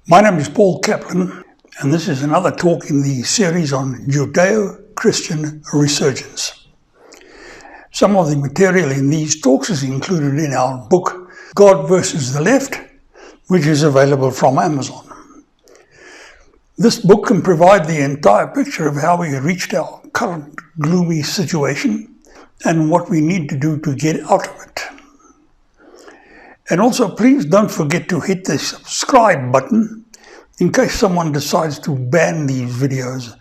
My name is Paul Kaplan, and this is another talk in the series on Judeo-Christian resurgence. Some of the material in these talks is included in our book, God versus the Left, which is available from Amazon. This book can provide the entire picture of how we reached our current gloomy situation and what we need to do to get out of it. And also, please don't forget to hit the subscribe button in case someone decides to ban these videos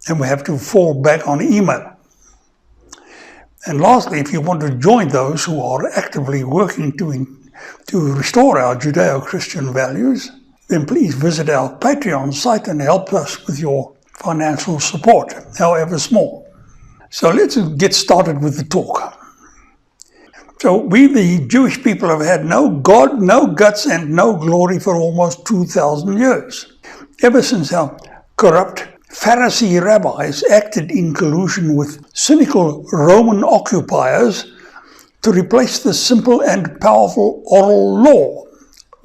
and we have to fall back on email. And lastly, if you want to join those who are actively working to restore our Judeo-Christian values, then please visit our Patreon site and help us with your financial support, however small. So let's get started with the talk. So we, the Jewish people, have had no God, no guts, and no glory for almost 2,000 years. Ever since our corrupt Pharisee rabbis acted in collusion with cynical Roman occupiers to replace the simple and powerful oral law,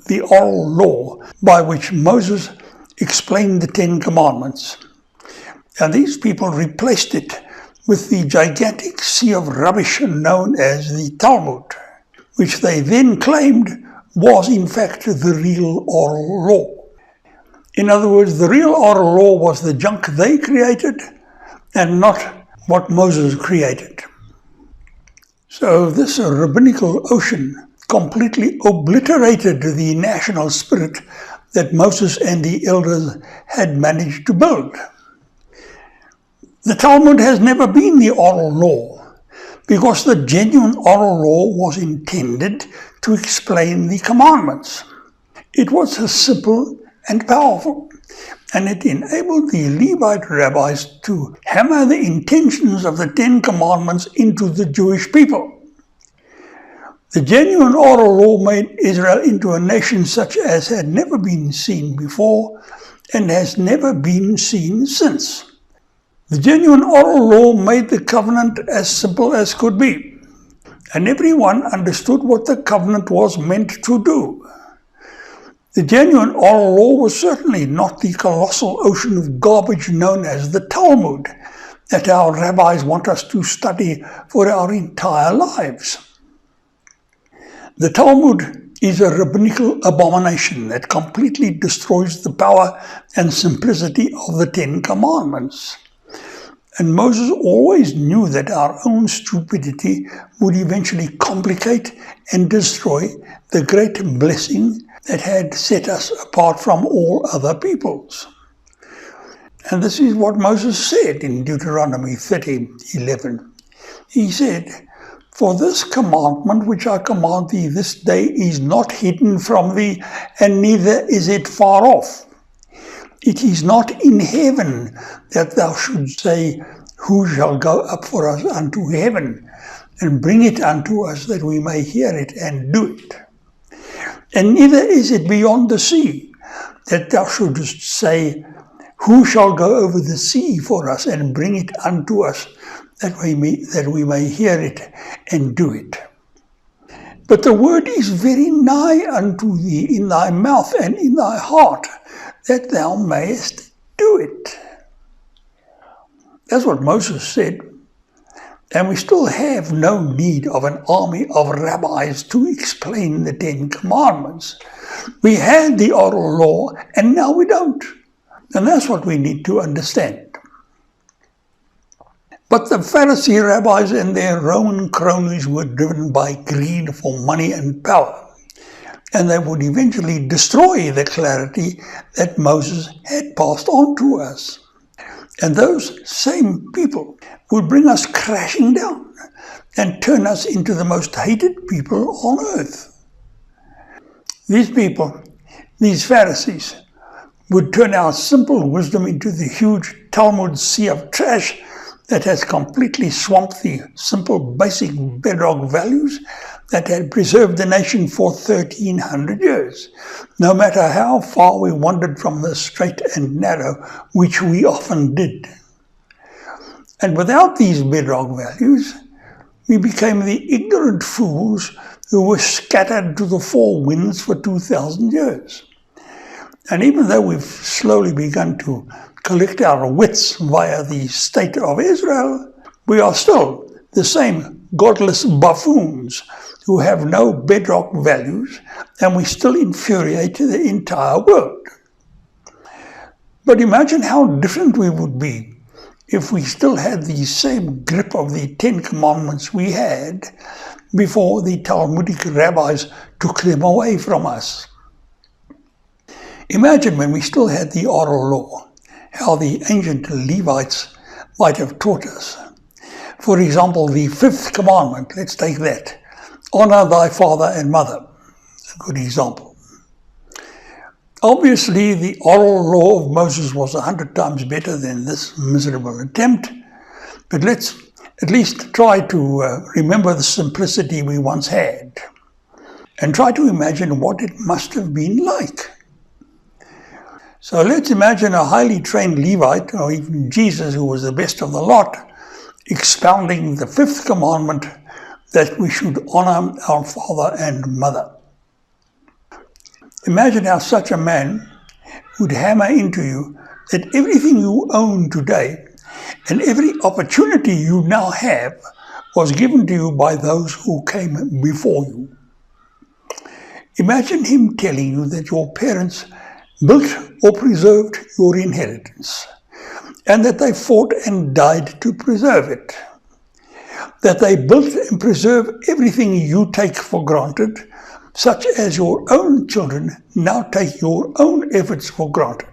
the oral law by which Moses explained the Ten Commandments. And these people replaced it with the gigantic sea of rubbish known as the Talmud, which they then claimed was in fact the real oral law. In other words, the real oral law was the junk they created and not what Moses created. So this rabbinical ocean completely obliterated the national spirit that Moses and the elders had managed to build. The Talmud has never been the oral law because the genuine oral law was intended to explain the commandments. It was simple and powerful, and it enabled the Levite rabbis to hammer the intentions of the Ten Commandments into the Jewish people. The genuine oral law made Israel into a nation such as had never been seen before and has never been seen since. The genuine oral law made the covenant as simple as could be, and everyone understood what the covenant was meant to do. The genuine oral law was certainly not the colossal ocean of garbage known as the Talmud that our rabbis want us to study for our entire lives. The Talmud is a rabbinical abomination that completely destroys the power and simplicity of the Ten Commandments. And Moses always knew that our own stupidity would eventually complicate and destroy the great blessing that had set us apart from all other peoples. And this is what Moses said in Deuteronomy 30:11. He said, "For this commandment which I command thee this day is not hidden from thee, and neither is it far off. It is not in heaven that thou shouldst say, Who shall go up for us unto heaven, and bring it unto us that we may hear it and do it. And neither is it beyond the sea that thou shouldst say, Who shall go over the sea for us and bring it unto us that we may hear it and do it. But the word is very nigh unto thee in thy mouth and in thy heart, that thou mayest do it." That's what Moses said. And we still have no need of an army of rabbis to explain the Ten Commandments. We had the oral law, and now we don't. And that's what we need to understand. But the Pharisee rabbis and their Roman cronies were driven by greed for money and power, and they would eventually destroy the clarity that Moses had passed on to us. And those same people would bring us crashing down and turn us into the most hated people on earth. These people, these Pharisees, would turn our simple wisdom into the huge Talmud sea of trash that has completely swamped the simple, basic bedrock values that had preserved the nation for 1,300 years, no matter how far we wandered from the straight and narrow, which we often did. And without these bedrock values, we became the ignorant fools who were scattered to the four winds for 2,000 years. And even though we've slowly begun to collect our wits via the state of Israel, we are still the same godless buffoons who have no bedrock values, and we still infuriate the entire world. But imagine how different we would be if we still had the same grip of the 10 Commandments we had before the Talmudic rabbis took them away from us. Imagine when we still had the oral law, how the ancient Levites might have taught us. For example, the 5th commandment, let's take that. Honor thy father and mother. A good example. Obviously, the oral law of Moses was 100 times better than this miserable attempt, but let's at least try to remember the simplicity we once had and try to imagine what it must have been like. So let's imagine a highly trained Levite, or even Jesus, who was the best of the lot, expounding the 5th commandment that we should honor our father and mother. Imagine how such a man would hammer into you that everything you own today and every opportunity you now have was given to you by those who came before you. Imagine him telling you that your parents built or preserved your inheritance, and that they fought and died to preserve it. That they built and preserve everything you take for granted, such as your own children now take your own efforts for granted.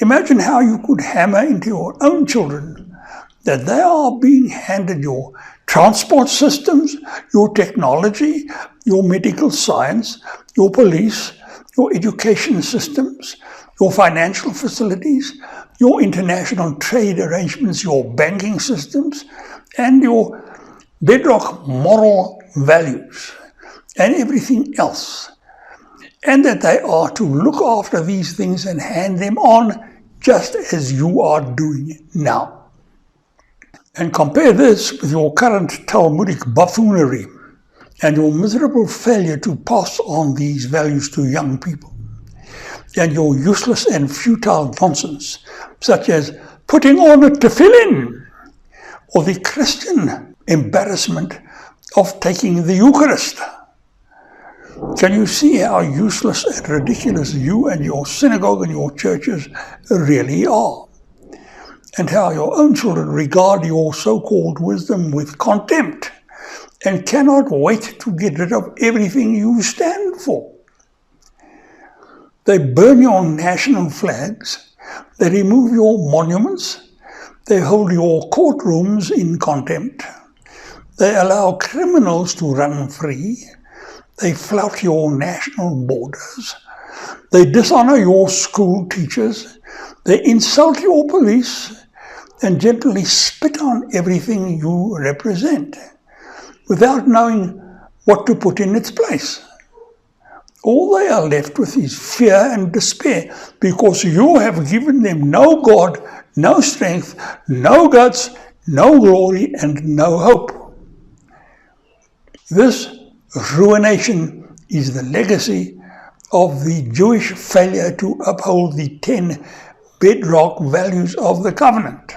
Imagine how you could hammer into your own children that they are being handed your transport systems, your technology, your medical science, your police, your education systems, your financial facilities, your international trade arrangements, your banking systems, and your bedrock moral values, and everything else. And that they are to look after these things and hand them on just as you are doing now. And compare this with your current Talmudic buffoonery and your miserable failure to pass on these values to young people, and your useless and futile nonsense, such as putting on a tefillin, or the Christian embarrassment of taking the Eucharist. Can you see how useless and ridiculous you and your synagogue and your churches really are? And how your own children regard your so-called wisdom with contempt and cannot wait to get rid of everything you stand for. They burn your national flags, they remove your monuments, they hold your courtrooms in contempt, they allow criminals to run free, they flout your national borders, they dishonor your school teachers, they insult your police, and gently spit on everything you represent, without knowing what to put in its place. All they are left with is fear and despair, because you have given them no God, no strength, no guts, no glory, and no hope. This ruination is the legacy of the Jewish failure to uphold the 10 bedrock values of the covenant.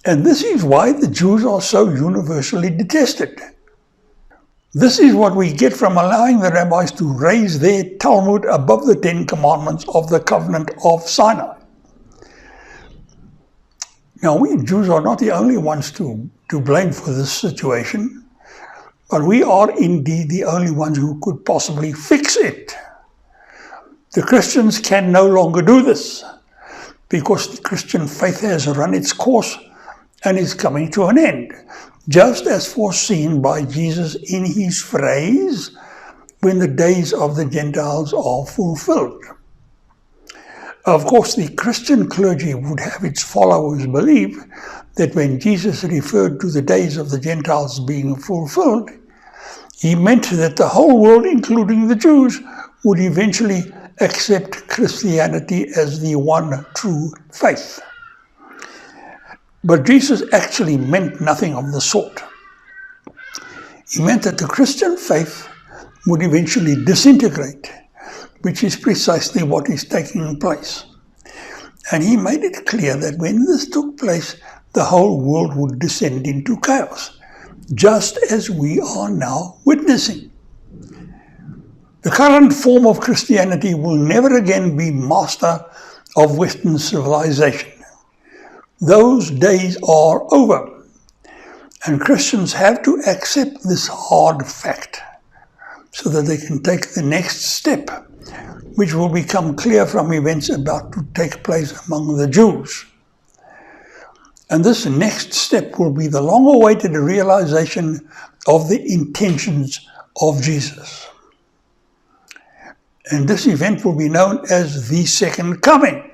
And this is why the Jews are so universally detested. This is what we get from allowing the rabbis to raise their Talmud above the 10 commandments of the covenant of Sinai. Now, we Jews are not the only ones to blame for this situation, but we are indeed the only ones who could possibly fix it. The Christians can no longer do this, because the Christian faith has run its course and is coming to an end, just as foreseen by Jesus in his phrase, when the days of the Gentiles are fulfilled. Of course, the Christian clergy would have its followers believe that when Jesus referred to the days of the Gentiles being fulfilled, he meant that the whole world, including the Jews, would eventually accept Christianity as the one true faith. But Jesus actually meant nothing of the sort. He meant that the Christian faith would eventually disintegrate which is precisely what is taking place. And he made it clear that when this took place, the whole world would descend into chaos, just as we are now witnessing. The current form of Christianity will never again be master of Western civilization. Those days are over, and Christians have to accept this hard fact so that they can take the next step, which will become clear from events about to take place among the Jews. And this next step will be the long-awaited realization of the intentions of Jesus. And this event will be known as the Second Coming.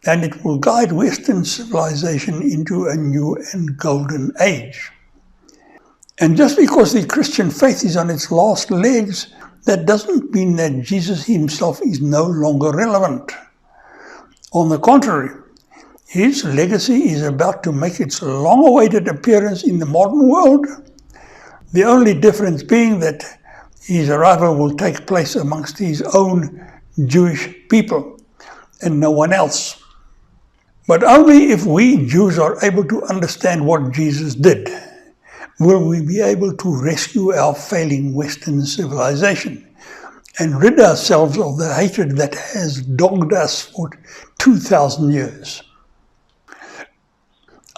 And it will guide Western civilization into a new and golden age. And just because the Christian faith is on its last legs, that doesn't mean that Jesus himself is no longer relevant. On the contrary, his legacy is about to make its long-awaited appearance in the modern world, the only difference being that his arrival will take place amongst his own Jewish people and no one else. But only if we Jews are able to understand what Jesus did will we be able to rescue our failing Western civilization and rid ourselves of the hatred that has dogged us for 2,000 years.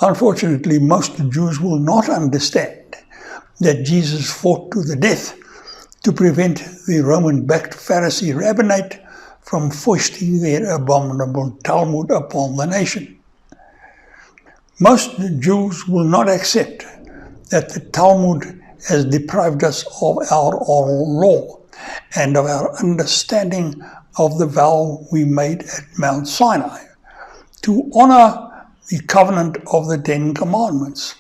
Unfortunately, most Jews will not understand that Jesus fought to the death to prevent the Roman-backed Pharisee rabbinate from foisting their abominable Talmud upon the nation. Most Jews will not accept that the Talmud has deprived us of our oral law and of our understanding of the vow we made at Mount Sinai to honor the covenant of the Ten Commandments.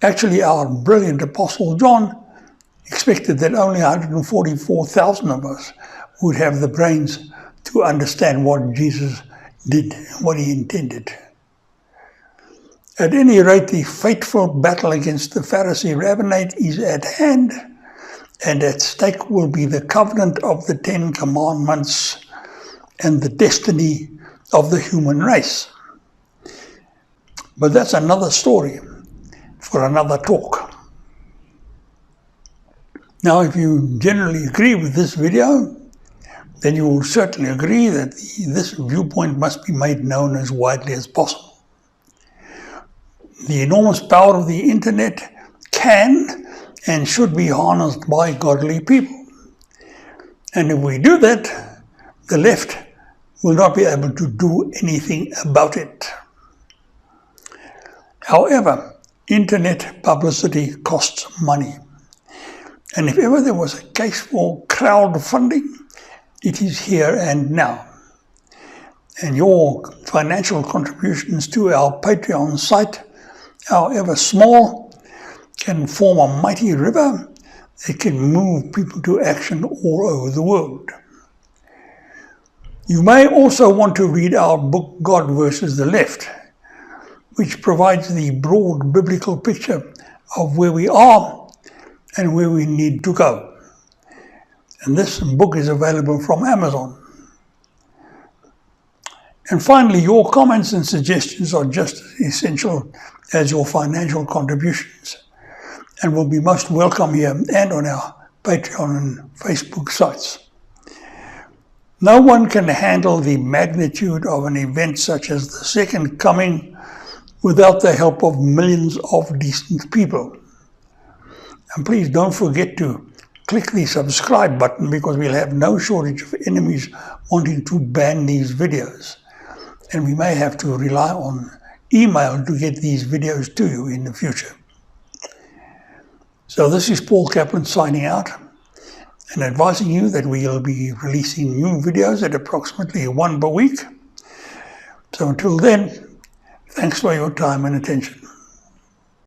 Actually, our brilliant Apostle John expected that only 144,000 of us would have the brains to understand what Jesus did, what he intended. At any rate, the fateful battle against the Pharisee rabbinate is at hand, and at stake will be the covenant of the Ten Commandments and the destiny of the human race. But that's another story for another talk. Now, if you generally agree with this video, then you will certainly agree that this viewpoint must be made known as widely as possible. The enormous power of the internet can and should be harnessed by godly people. And if we do that, the left will not be able to do anything about it. However, internet publicity costs money. And if ever there was a case for crowdfunding, it is here and now. And your financial contributions to our Patreon site, however small, can form a mighty river that can move people to action all over the world. You may also want to read our book, God versus the Left, which provides the broad biblical picture of where we are and where we need to go. And this book is available from Amazon. And finally, your comments and suggestions are just as essential as your financial contributions and will be most welcome here and on our Patreon and Facebook sites. No one can handle the magnitude of an event such as the Second Coming without the help of millions of decent people. And please don't forget to click the subscribe button, because we'll have no shortage of enemies wanting to ban these videos. And we may have to rely on email to get these videos to you in the future. So this is Paul Kaplan signing out and advising you that we'll be releasing new videos at approximately 1 per week. So until then, thanks for your time and attention.